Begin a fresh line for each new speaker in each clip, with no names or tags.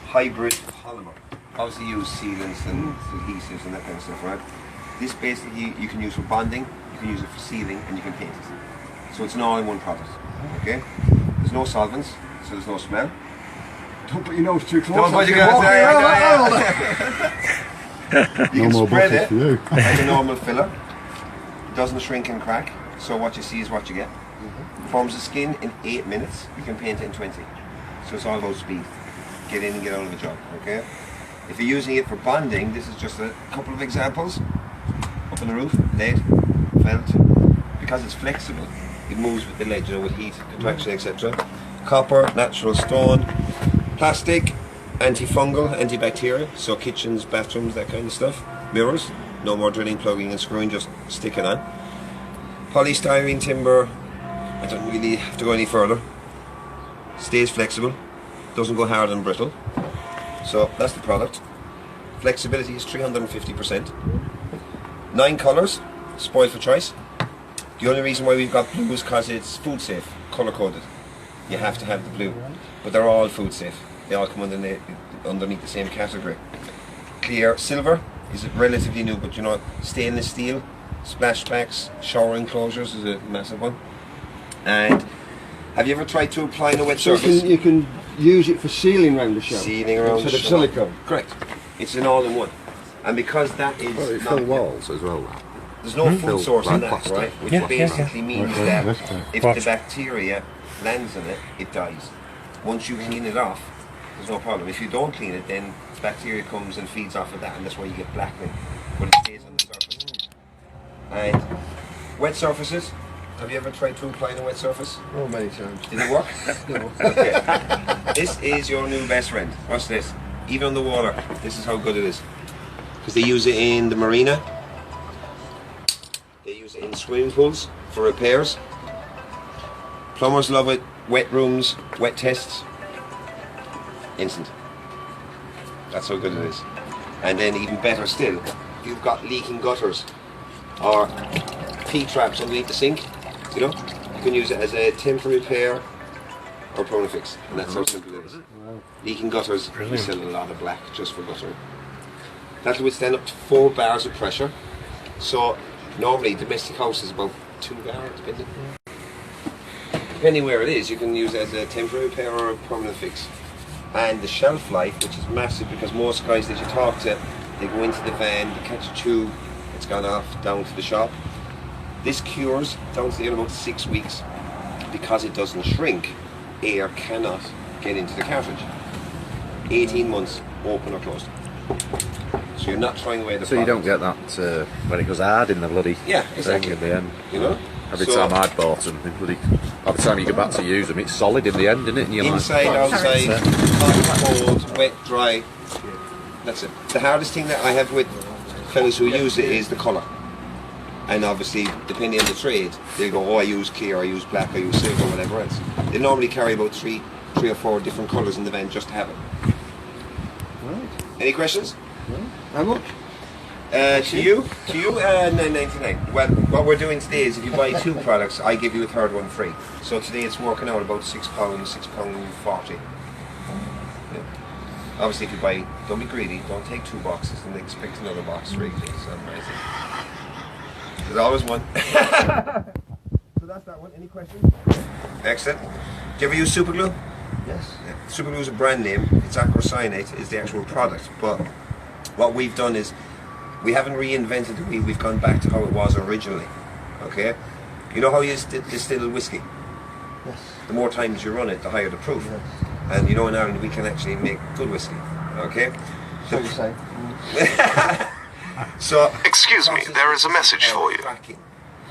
hybrid polymer. Obviously use sealants and adhesives and that kind of stuff, right? This basically you can use for bonding, you can use it for sealing, and you can paint it. So it's an all-in-one product, okay? There's no solvents, so there's no smell.
Don't put your nose too close.
Don't put your nose You can spread it like a normal filler. It doesn't shrink and crack, so what you see is what you get. Forms the skin in 8 minutes, you can paint it in 20. So it's all about speed. Get in and get out of the job, okay? If you're using it for bonding, this is just a couple of examples. Up on the roof, lead, felt. Because it's flexible, it moves with the lead, you know, with heat, contraction, etc. Copper, natural stone, plastic, antifungal, antibacterial, so kitchens, bathrooms, that kind of stuff. Mirrors, no more drilling, plugging and screwing, just stick it on. Polystyrene timber, I don't really have to go any further. Stays flexible, doesn't go hard and brittle. So that's the product. Flexibility is 350%. 9 colours, spoiled for choice. The only reason why we've got blue is because it's food safe, colour coded. You have to have the blue, but they're all food safe. They all come underneath the same category. Clear silver is relatively new, but you know, stainless steel, splashbacks, shower enclosures is a massive one. And have you ever tried to apply in a wet surface?
You can use it for sealing around the shower.
Sealing around
instead of silicone.
Correct. It's an all-in-one. And because that is
it fill walls as well.
There's no food source in that,
plastic.
right? Which basically means that if the bacteria lands in it, it dies. Once you clean it off, there's no problem. If you don't clean it, then bacteria comes and feeds off of that, and that's why you get blackening. But it stays on the surface. And wet surfaces. Have you ever tried to apply on a wet surface?
Oh, many times.
Did it work?
No.
Okay. This is your new best friend. Watch this. Even on the water, this is how good it is. Because they use it in the marina. They use it in swimming pools for repairs. Plumbers love it. Wet rooms, wet tests. Instant. That's how good it is. And then even better still, you've got leaking gutters or P-traps underneath the sink. You know, you can use it as a temporary repair or permanent fix, and that's how simple it is. Wow. Leaking gutters, we sell a lot of black just for guttering. That will withstand up to 4 bars of pressure. So normally domestic house is about 2 bars, depending where it is. You can use it as a temporary repair or a permanent fix. And the shelf life, which is massive, because most guys that you talk to, they go into the van, they catch a tube, it's gone off down to the shop. This cures down to the end of about 6 weeks. Because it doesn't shrink, air cannot get into the cartridge. 18 months, open or closed. So you're not throwing away the
So
product.
you don't get that when it goes hard in the bloody
exactly.
thing at the end.
You know?
Every time I'd bought them, by the time you get back to use them, it's solid in the end, isn't it? And you're
inside,
like,
outside, hot, cold, wet, dry. That's it. The hardest thing that I have with fellas who use it is the colour. And obviously, depending on the trade, they'll go, oh, I use clear, I use black, I use silver, whatever else. They normally carry about three or four different colours in the van just to have it.
Right.
Any questions?
No. How much?
To you, $9.99. Well, what we're doing today is if you buy 2 products, I give you a third one free. So today it's working out about £6, £6.40. Yeah. Obviously, if you buy, don't be greedy, don't take 2 boxes and expect another box free, please. There's always one. So that's that one. Any questions? Excellent. Do you ever use super glue?
Yes.
Yeah. Super glue is a brand name. It's acrocyanate is the actual product. But what we've done is we haven't reinvented the wheel. We've gone back to how it was originally. Okay. You know how you distill whiskey?
Yes.
The more times you run it, the higher the proof.
Yes.
And you know in Ireland we can actually make good whiskey. Okay.
So you say.
So,
excuse me, there is a message for you.
Cracking.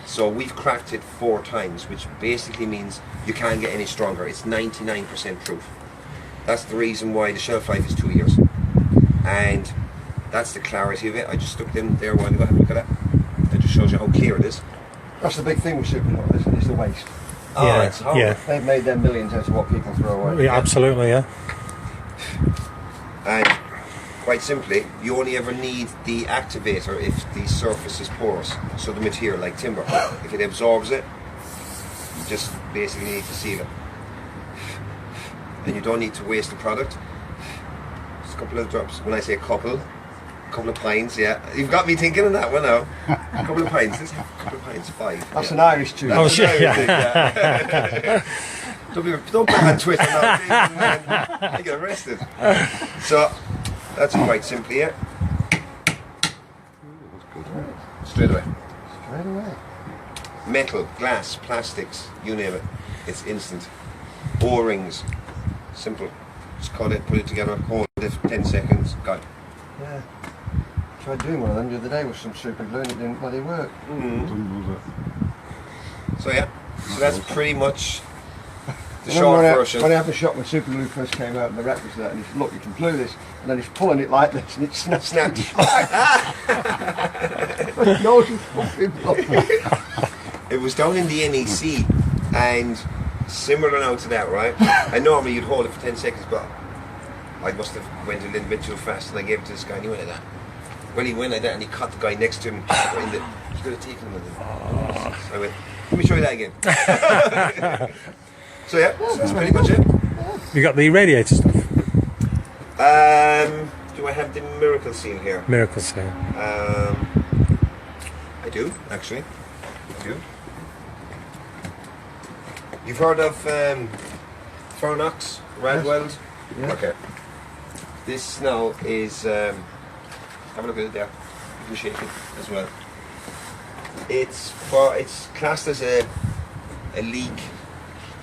So we've cracked it 4 times, which basically means you can't get any stronger. It's 99% proof. That's the reason why the shelf life is 2 years. And that's the clarity of it. I just stuck them there a while ago. Have a look at that. That just shows you how clear it is.
That's the big thing with Superglue, isn't it? It's the waste.
Oh, it's horrible.
Yeah.
They've made their millions out of what people throw away.
Yeah, absolutely, yeah.
And quite simply, you only ever need the activator if the surface is porous. So the material, like timber, if it absorbs it, you just basically need to seal it. And you don't need to waste the product. a couple of drops. When I say a couple of pints, yeah. You've got me thinking of that one now. A couple of pints. Let's have a couple of pints, 5.
That's an Irish tune.
Oh,
That's
shit,
an Irish thing, yeah. Don't put on Twitter now. I get arrested. So that's quite simple here. Straight away.
Straight away.
Metal, glass, plastics, you name it. It's instant. O-rings, simple. Just cut it, put it together, hold it for 10 seconds, got it.
Yeah. Tried doing one of them the other day with some super glue and it didn't bloody work.
So yeah, so that's pretty much the
I remember
short
when
version.
When I had the shop when super glue first came out and the rep was there and he said, look, you can glue this, and then he's pulling it like this and it snaps. No, it's fucking
It was down in the NEC and similar now to that, right? And normally you'd hold it for 10 seconds, but I must have went a little bit too fast and I gave it to this guy and he went like that. Well, he went like that and he caught the guy next to him. He could have taken him with him. So I went, let me show you that again. So yeah, so that's pretty much it.
You got the radiator stuff?
Do I have the Miracle Seal here?
Miracle Seal.
I do, actually. I do. You've heard of Fernox, Radweld?
Yeah.
Okay. This now is, have a look at it there. You can shake it as well. It's classed as a leak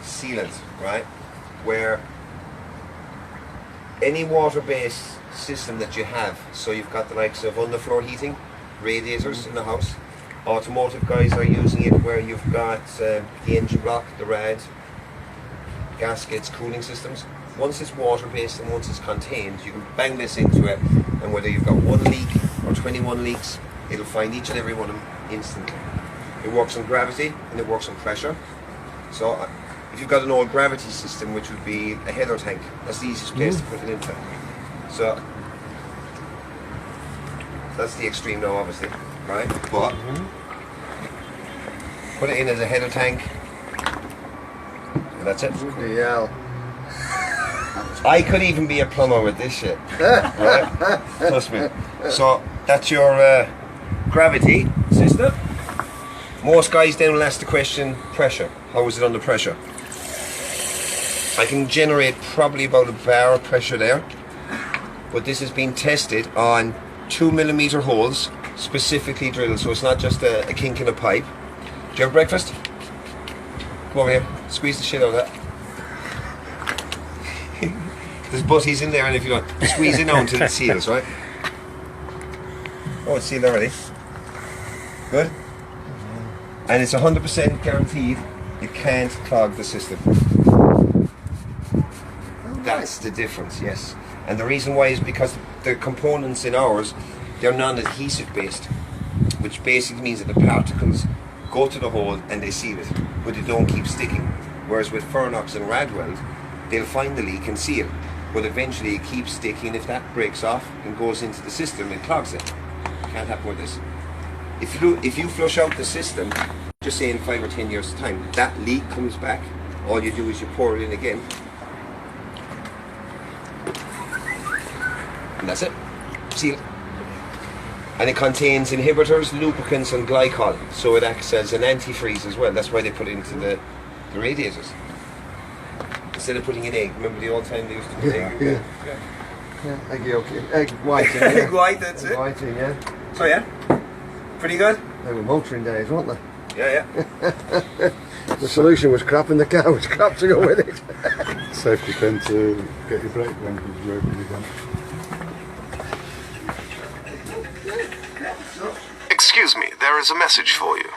sealant, right? Where any water-based system that you have, so you've got the likes of underfloor heating, radiators in the house. Automotive guys are using it where you've got the engine block, the rad, gaskets, cooling systems. Once it's water-based and once it's contained, you can bang this into it, and whether you've got 1 leak or 21 leaks, it'll find each and every one of them instantly. It works on gravity and it works on pressure. So if you've got an old gravity system, which would be a header tank, that's the easiest place to put it into. So that's the extreme now, obviously, right? But put it in as a header tank, and that's it.
Yeah.
I could even be a plumber with this shit, right? Trust me. So that's your gravity system. Most guys then will ask the question, pressure. How is it under pressure? I can generate probably about a bar of pressure there, but this has been tested on 2mm holes, specifically drilled, so it's not just a kink in a pipe. Do you have breakfast? Come over here, squeeze the shit out of that. There's butties in there, and if you want, squeeze it down until it seals, right? Oh, it's sealed already. Good. And it's 100% guaranteed it can't clog the system. That's the difference, yes. And the reason why is because the components in ours, they're non-adhesive based, which basically means that the particles go to the hole and they seal it, but they don't keep sticking. Whereas with Fernox and Radweld, they'll find the leak and seal, but eventually it keeps sticking. If that breaks off and goes into the system, it clogs it. Can't happen with this. If you flush out the system, just say in 5 or 10 years' time, that leak comes back, all you do is you pour it in again, and that's it. Seal. And it contains inhibitors, lubricants and glycol, so it acts as an antifreeze as well. That's why they put it into the radiators. Instead of putting in egg, remember the old time they used to put egg?
Yeah. Egg yolk, egg white. Yeah.
Egg white, that's
Egg
it.
white, yeah.
So yeah, pretty good.
They were motoring days, weren't they?
Yeah.
The solution was crap and the car was crap to go with it.
Safety pin to get your brake linkers working again.
Excuse me, there is a message for you.